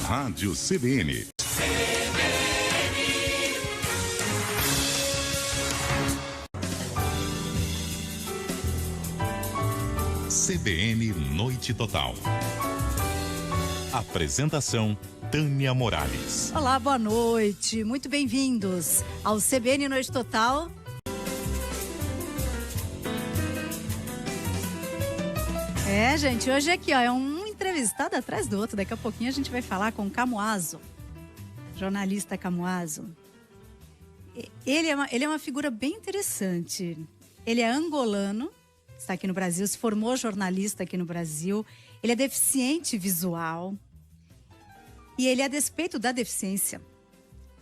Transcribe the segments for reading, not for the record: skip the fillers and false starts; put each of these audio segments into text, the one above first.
Rádio CBN. CBN Noite Total. Apresentação: Tânia Morales. Olá, boa noite. Muito bem-vindos ao CBN Noite Total. Gente, hoje aqui, é um entrevistado atrás do outro. Daqui a pouquinho a gente vai falar com o Camuaso, jornalista Camuaso. Ele é uma figura bem interessante. Ele é angolano, está aqui no Brasil, se formou jornalista aqui no Brasil. Ele é deficiente visual. E ele, a despeito da deficiência,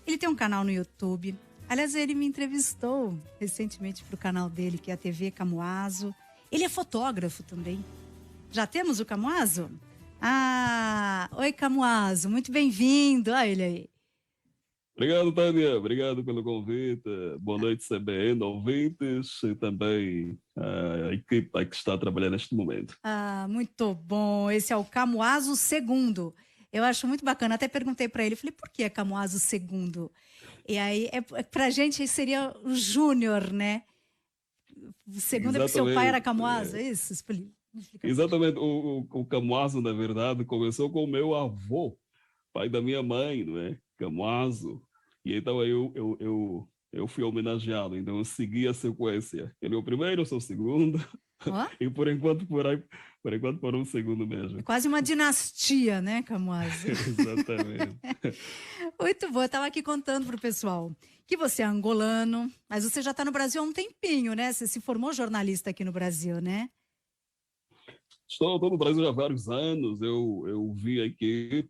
ele tem um canal no YouTube. Aliás, ele me entrevistou recentemente para o canal dele, que é a TV Camuaso. Ele é fotógrafo também. Já temos o Camuaso? Oi, Camuaso, muito bem-vindo. Olha ele aí. Obrigado, Tânia. Obrigado pelo convite. Boa noite, CBN, ouvintes e também a equipe que está a trabalhar neste momento. Muito bom. Esse é o Camuaso II. Eu acho muito bacana. Até perguntei para ele, falei, por que é Camuaso II? E aí, pra gente, seria o Júnior, né? O segundo é porque seu pai era Camuaso, é isso? Exatamente. O Camuaso, na verdade, começou com o meu avô, pai da minha mãe, não é? Camuaso. E então eu fui homenageado. Então eu segui a sequência. Ele é o primeiro, eu sou o segundo. E por enquanto por um segundo mesmo. É quase uma dinastia, né, Camuaso? Exatamente. Muito bom. Eu estava aqui contando para o pessoal que você é angolano, mas você já está no Brasil há um tempinho, né? Você se formou jornalista aqui no Brasil, né? Estou no Brasil já há vários anos. Eu vim aqui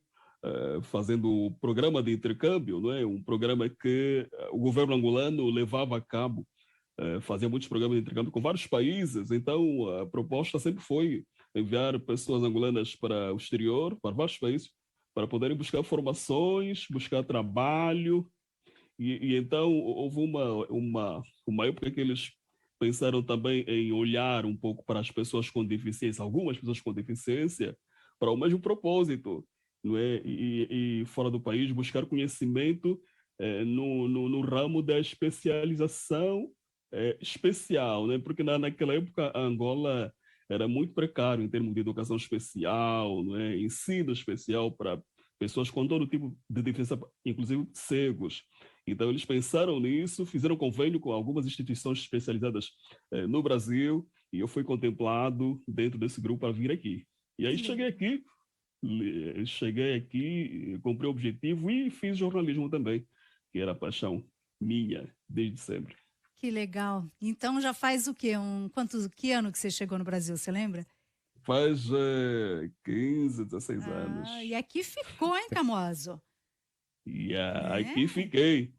fazendo um programa de intercâmbio, não é? Um programa que o governo angolano levava a cabo. Fazia muitos programas de intercâmbio com vários países. Então, a proposta sempre foi enviar pessoas angolanas para o exterior, para vários países, para poderem buscar formações, buscar trabalho. E então, houve uma época que eles pensaram também em olhar um pouco para as pessoas com deficiência, algumas pessoas com deficiência, para o mesmo propósito, não é? E fora do país, buscar conhecimento no ramo da especialização especial, né? Porque naquela época a Angola era muito precário em termos de educação especial, não é? Ensino especial para pessoas com todo tipo de deficiência, inclusive cegos. Então eles pensaram nisso, fizeram convênio com algumas instituições especializadas no Brasil, e eu fui contemplado dentro desse grupo para vir aqui. E aí cheguei aqui, cumpri o objetivo e fiz jornalismo também, que era a paixão minha desde sempre. Que legal. Então já faz o quê? Que ano que você chegou no Brasil, você lembra? Faz 15, 16 anos. E aqui ficou, hein, Camuaso? Aqui fiquei.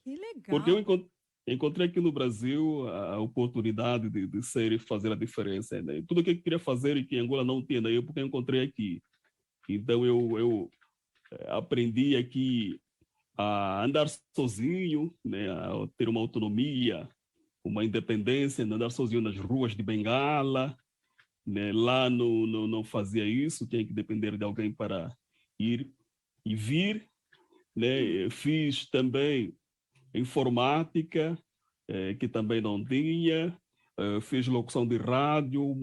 Que legal. Porque eu encontrei aqui no Brasil a oportunidade de ser e fazer a diferença, né? Tudo o que eu queria fazer e que Angola não tinha na época, eu encontrei aqui. Então eu aprendi aqui a andar sozinho, né? A ter uma autonomia, uma independência, andar sozinho nas ruas de Bengala, né? Lá não fazia isso, tinha que depender de alguém para ir e vir, né? Fiz também informática, que também não tinha, fiz locução de rádio,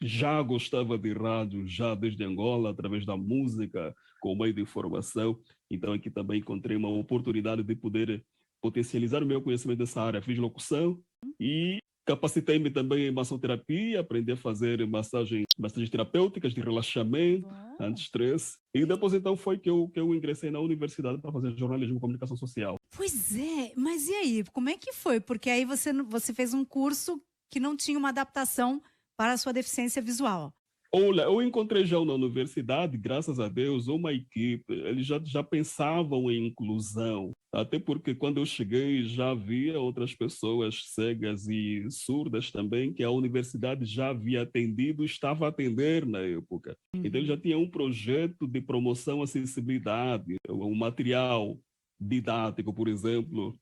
já gostava de rádio, já desde Angola, através da música, como meio de informação. Então aqui também encontrei uma oportunidade de poder potencializar o meu conhecimento dessa área. Fiz locução e capacitei-me também em massoterapia, aprendi a fazer massagens terapêuticas de relaxamento, anti-estresse. E depois então foi que eu ingressei na universidade para fazer jornalismo e comunicação social. Pois é, mas e aí, como é que foi? Porque aí você fez um curso que não tinha uma adaptação para a sua deficiência visual. Olha, eu encontrei já na universidade, graças a Deus, uma equipe, eles já pensavam em inclusão, até porque quando eu cheguei já havia outras pessoas cegas e surdas também, que a universidade já havia atendido, estava a atender na época. Então eles já tinham um projeto de promoção à acessibilidade, um material didático, por exemplo,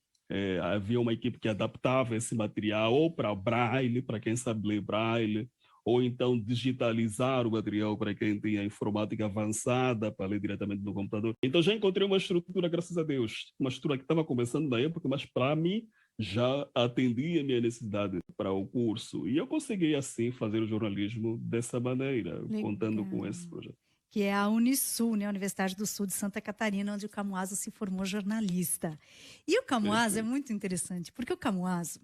havia uma equipe que adaptava esse material ou para braille, para quem sabe ler braille, ou então digitalizar o material para quem tinha informática avançada, para ler diretamente no computador. Então já encontrei uma estrutura, graças a Deus, uma estrutura que estava começando na época, mas para mim já atendia a minha necessidade para o curso. E eu consegui, assim, fazer o jornalismo dessa maneira, contando com esse Legal. projeto. Que é a Unisul, né? A Universidade do Sul de Santa Catarina, onde o Camuaso se formou jornalista. E o Camuaso é Perfeito. muito interessante, porque o Camuaso,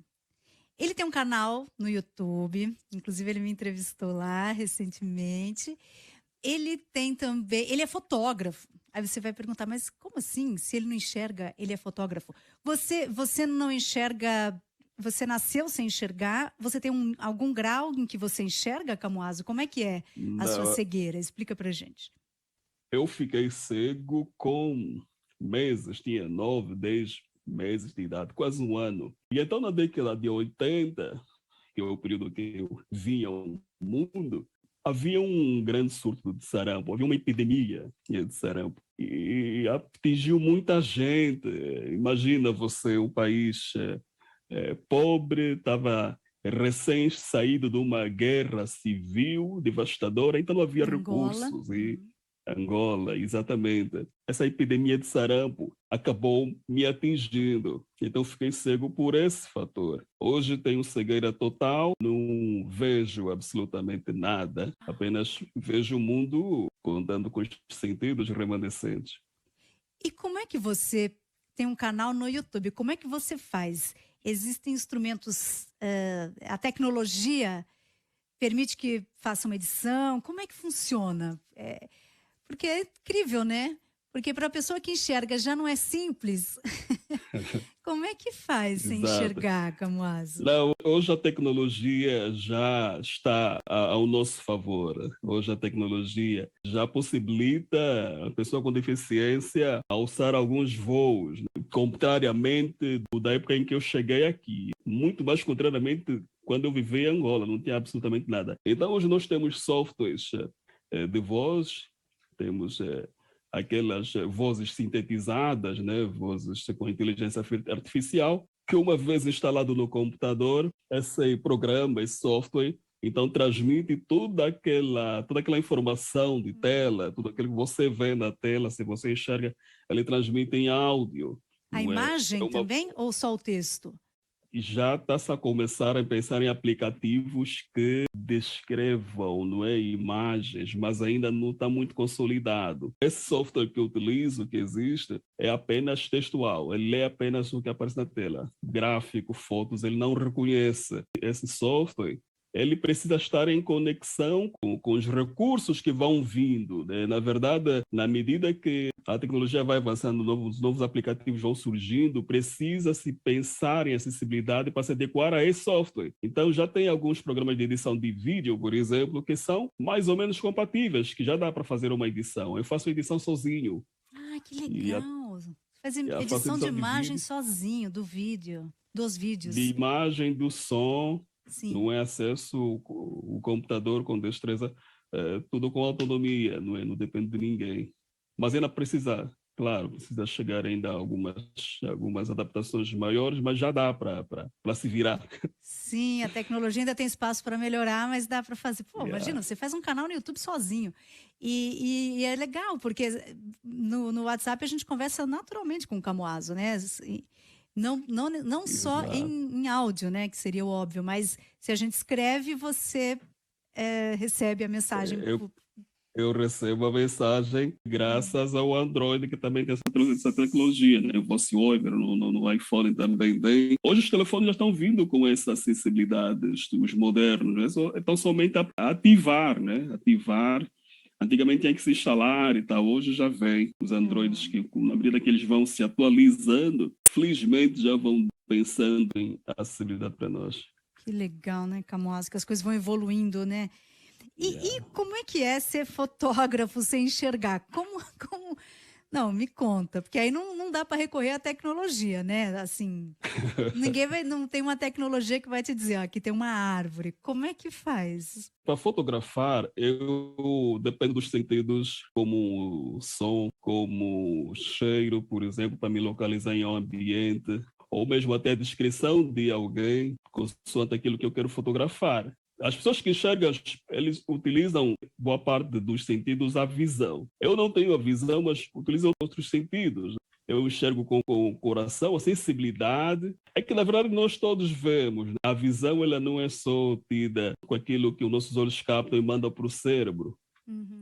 ele tem um canal no YouTube, inclusive ele me entrevistou lá recentemente. Ele tem também, ele é fotógrafo. Aí você vai perguntar, mas como assim? Se ele não enxerga, ele é fotógrafo. Você não enxerga, você nasceu sem enxergar? Você tem algum grau em que você enxerga, Camuaso? Como é que é a sua Não, cegueira? Explica pra gente. eu fiquei cego com meses, tinha 9, 10 meses de idade, quase um ano. E então, na década de 80, que é o período que eu vinha ao mundo, havia um grande surto de sarampo, havia uma epidemia de sarampo. E atingiu muita gente. Imagina você, um país pobre, estava recém saído de uma guerra civil devastadora, então não havia Angola. recursos. E Angola, exatamente. Essa epidemia de sarampo acabou me atingindo. Então fiquei cego por esse fator. Hoje tenho cegueira total, não vejo absolutamente nada, apenas vejo o mundo contando com os sentidos remanescentes. E como é que você tem um canal no YouTube? Como é que você faz? Existem instrumentos, a tecnologia permite que faça uma edição? Como é que funciona? Porque é incrível, né? Porque para a pessoa que enxerga já não é simples. Como é que faz sem Exato. enxergar, Camuaso? Não, hoje a tecnologia já está ao nosso favor. Hoje a tecnologia já possibilita a pessoa com deficiência alçar alguns voos, né? Contrariamente da época em que eu cheguei aqui. Muito mais contrariamente quando eu vivi em Angola, não tinha absolutamente nada. Então hoje nós temos softwares de voz, temos aquelas vozes sintetizadas, né? Vozes com inteligência artificial, que uma vez instalado no computador, esse programa, esse software, então transmite toda aquela informação de tela, tudo aquilo que você vê na tela, se você enxerga, ele transmite em áudio, A não é? É imagem uma também ou só o texto? e já está-se a começar a pensar em aplicativos que descrevam, não é, imagens, mas ainda não está muito consolidado. Esse software que eu utilizo, que existe, é apenas textual, ele lê apenas o que aparece na tela. Gráfico, fotos, ele não reconhece. Esse software, ele precisa estar em conexão com os recursos que vão vindo, né? Na verdade, na medida que a tecnologia vai avançando, novos aplicativos vão surgindo, precisa-se pensar em acessibilidade para se adequar a esse software. Então, já tem alguns programas de edição de vídeo, por exemplo, que são mais ou menos compatíveis, que já dá para fazer uma edição. Eu faço edição sozinho. Ah, que E a, legal! Faz e a faço edição de edição de imagem vídeo, sozinho, do vídeo, dos de vídeos. imagem, do som, Sim. não é acesso o computador com destreza, tudo com autonomia, não é? Não depende de ninguém. Mas ainda precisa, claro, precisa chegar ainda a algumas adaptações maiores, mas já dá para se virar. Sim, a tecnologia ainda tem espaço para melhorar, mas dá para fazer. Pô, Yeah. imagina, você faz um canal no YouTube sozinho. E é legal, porque no WhatsApp a gente conversa naturalmente com o Camuaso, né? Não só Exato. em áudio, né? Que seria o óbvio, mas se a gente escreve, você recebe a mensagem. Eu, eu recebo a mensagem graças ao Android, que também tem essa tecnologia, né? O VoiceOver no iPhone também tem. Hoje os telefones já estão vindo com essas acessibilidades, os modernos, né? Então somente a ativar, né? Ativar. Antigamente tinha que se instalar e tal, hoje já vem os Androids que, na medida que eles vão se atualizando, felizmente já vão pensando em acessibilidade para nós. Que legal, né, Camuaso? Que as coisas vão evoluindo, né? E Yeah. como é que é ser fotógrafo sem enxergar? Como... Não, me conta, porque aí não dá para recorrer à tecnologia, né? Assim, não tem uma tecnologia que vai te dizer, ó, aqui tem uma árvore. Como é que faz? Para fotografar, eu dependo dos sentidos, como o som, como o cheiro, por exemplo, para me localizar em um ambiente, ou mesmo até a descrição de alguém, consoante aquilo que eu quero fotografar. As pessoas que enxergam, eles utilizam boa parte dos sentidos à visão. Eu não tenho a visão, mas utilizo outros sentidos. Eu enxergo com o coração, a sensibilidade. É que, na verdade, nós todos vemos. A visão, ela não é só tida com aquilo que os nossos olhos captam e mandam para o cérebro.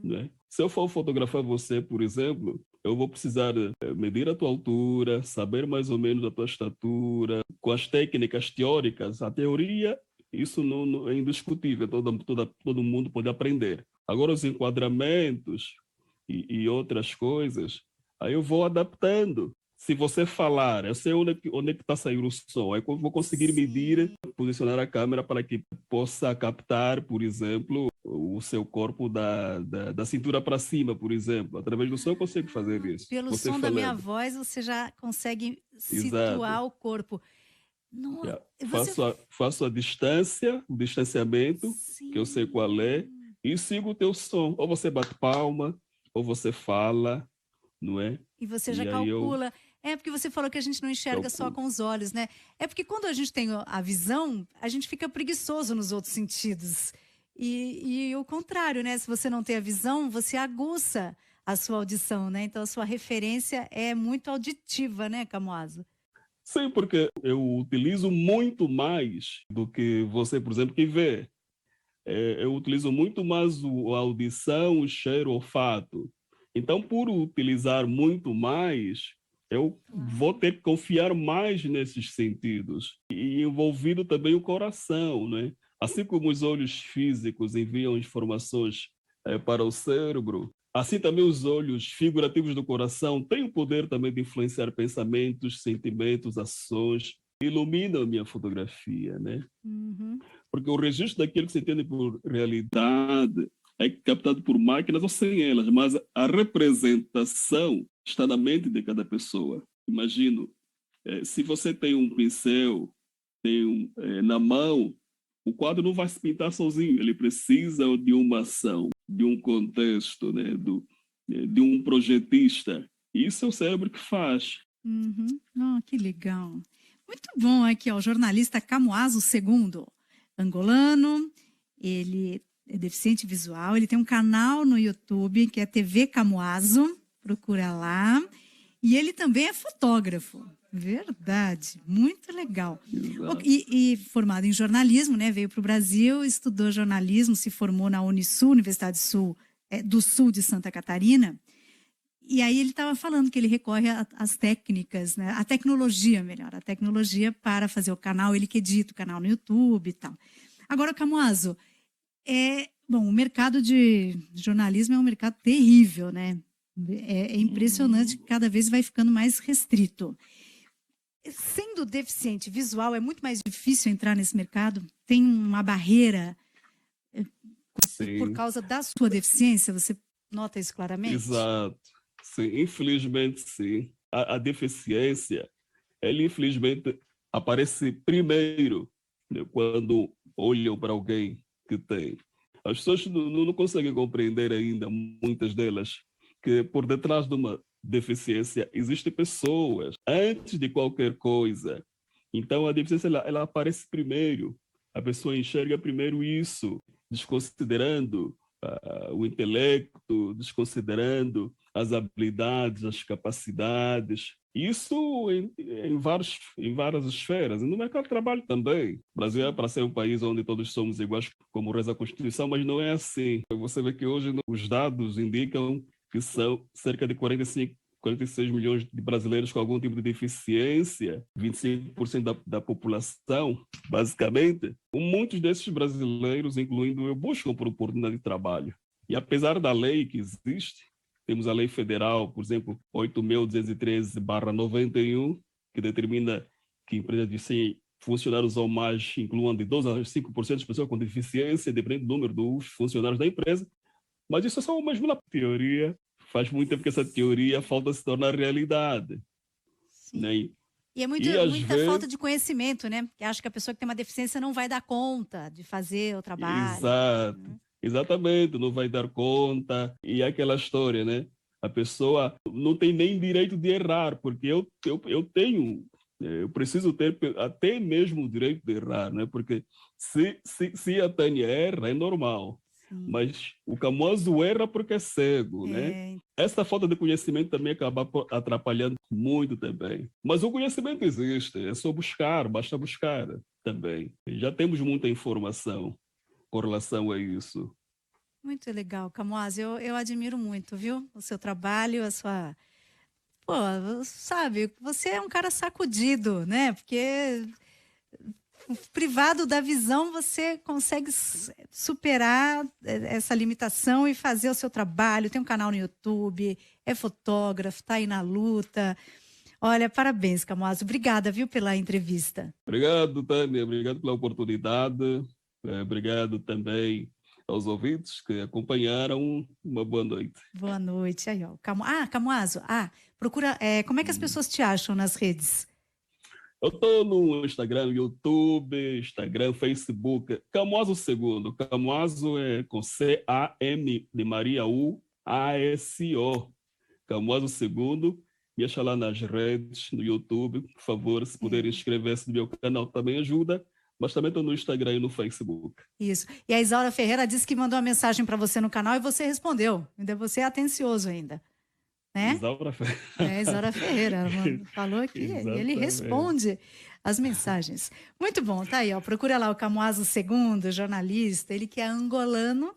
Né? Se eu for fotografar você, por exemplo, eu vou precisar medir a tua altura, saber mais ou menos a tua estatura, com as técnicas teóricas. A teoria, isso não é indiscutível, todo mundo pode aprender. Agora, os enquadramentos e outras coisas, aí eu vou adaptando. Se você falar, eu sei onde é que está saindo o som, aí eu vou conseguir medir, posicionar a câmera para que possa captar, por exemplo, o seu corpo da cintura para cima, por exemplo. Através do som eu consigo fazer isso. Pelo você som falando. da minha voz, você já consegue situar Exato. o corpo. Nossa, Faço a distância, o distanciamento, Sim. que eu sei qual é, e sigo o teu som. Ou você bate palma, ou você fala, não é? E você já calcula. É porque você falou que a gente não enxerga só com os olhos, né? É porque quando a gente tem a visão, a gente fica preguiçoso nos outros sentidos. E o contrário, né? Se você não tem a visão, você aguça a sua audição, né? Então a sua referência é muito auditiva, né, Camuaso? Sim, porque eu utilizo muito mais do que você, por exemplo, que vê. Eu utilizo muito mais a audição, o cheiro, o olfato. Então, por utilizar muito mais, eu vou ter que confiar mais nesses sentidos. E envolvido também o coração, né? Assim como os olhos físicos enviam informações para o cérebro, assim também os olhos figurativos do coração têm o poder também de influenciar pensamentos, sentimentos, ações, iluminam a minha fotografia, né? Porque o registro daquilo que se entende por realidade é captado por máquinas ou sem elas, mas a representação está na mente de cada pessoa. Imagino, se você tem um pincel, na mão, o quadro não vai se pintar sozinho, ele precisa de uma ação, de um contexto, né? De um projetista. Isso é o cérebro que faz. Oh, que legal. Muito bom aqui, ó, o jornalista Camuaso II, angolano, ele é deficiente visual, ele tem um canal no YouTube que é TV Camuaso, procura lá, e ele também é fotógrafo. Verdade, muito legal. E formado em jornalismo, né? Veio para o Brasil, estudou jornalismo, se formou na Unisul, Universidade do Sul de Santa Catarina. E aí ele estava falando que ele recorre às técnicas, né? A tecnologia para fazer o canal, ele que edita o canal no YouTube e tal. Agora, Camuaso, o mercado de jornalismo é um mercado terrível, né? É impressionante que cada vez vai ficando mais restrito. Sendo deficiente visual, é muito mais difícil entrar nesse mercado? Tem uma barreira por causa da sua deficiência? Você nota isso claramente? Exato. Sim, infelizmente, sim. A deficiência, ela infelizmente aparece primeiro, né, quando olham para alguém que tem. As pessoas não conseguem compreender ainda, muitas delas, que por detrás de uma deficiência existem pessoas antes de qualquer coisa. Então a deficiência ela aparece primeiro. A pessoa enxerga primeiro isso, desconsiderando o intelecto, desconsiderando as habilidades, as capacidades. Isso em várias esferas. E no mercado de trabalho também. O Brasil é para ser um país onde todos somos iguais, como reza a Constituição, mas não é assim. Você vê que hoje os dados indicam que são cerca de 46 milhões de brasileiros com algum tipo de deficiência, 25% da população, basicamente. Muitos desses brasileiros, incluindo eu, buscam por oportunidade de trabalho. E apesar da lei que existe, temos a lei federal, por exemplo, 8.213/91, que determina que empresas de 100 funcionários ou mais incluam de 2% a 5% de pessoas com deficiência, dependendo do número dos funcionários da empresa. Mas isso é só uma teoria. Faz muito tempo que essa teoria falta se tornar realidade. Né? E é muita falta de conhecimento, né? Que acha que a pessoa que tem uma deficiência não vai dar conta de fazer o trabalho. Exato. Exatamente, não vai dar conta. E aquela história, né? A pessoa não tem nem direito de errar, porque eu tenho Eu preciso ter até mesmo o direito de errar, né? Porque se a Tânia erra, é normal. Sim. Mas o Camuaso erra porque é cego, né? Essa falta de conhecimento também acaba atrapalhando muito também. Mas o conhecimento existe, é só buscar, basta buscar também. Já temos muita informação com relação a isso. Muito legal, Camuaso. Eu admiro muito, viu? O seu trabalho, a sua... Pô, sabe, você é um cara sacudido, né? Porque privado da visão, você consegue superar essa limitação e fazer o seu trabalho. Tem um canal no YouTube, é fotógrafo, está aí na luta. Olha, parabéns, Camuaso. Obrigada, viu, pela entrevista. Obrigado, Tânia. Obrigado pela oportunidade. Obrigado também aos ouvintes que acompanharam. Uma boa noite. Boa noite. Aí, ó. Camuaso. Procura. Como é que as pessoas te acham nas redes? Eu estou no Instagram, YouTube, Facebook. Camuaso Segundo. Camuaso é com C-A-M de Maria U-A-S-O. Camuaso Segundo. Me acha lá nas redes, no YouTube. Por favor, se puderem inscrever-se no meu canal também ajuda. Mas também estou no Instagram e no Facebook. Isso. E a Isaura Ferreira disse que mandou uma mensagem para você no canal e você respondeu. Ainda você é atencioso ainda. Né? Isaura Ferreira. Isaura Ferreira. Ela falou aqui. Ele responde as mensagens. Muito bom, tá aí. Ó. Procura lá o Camuaso Segundo, jornalista. Ele que é angolano.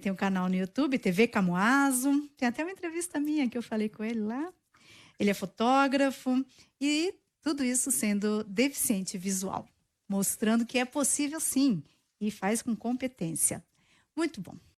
Tem um canal no YouTube, TV Camuaso. Tem até uma entrevista minha que eu falei com ele lá. Ele é fotógrafo. E tudo isso sendo deficiente visual. Mostrando que é possível sim, e faz com competência. Muito bom.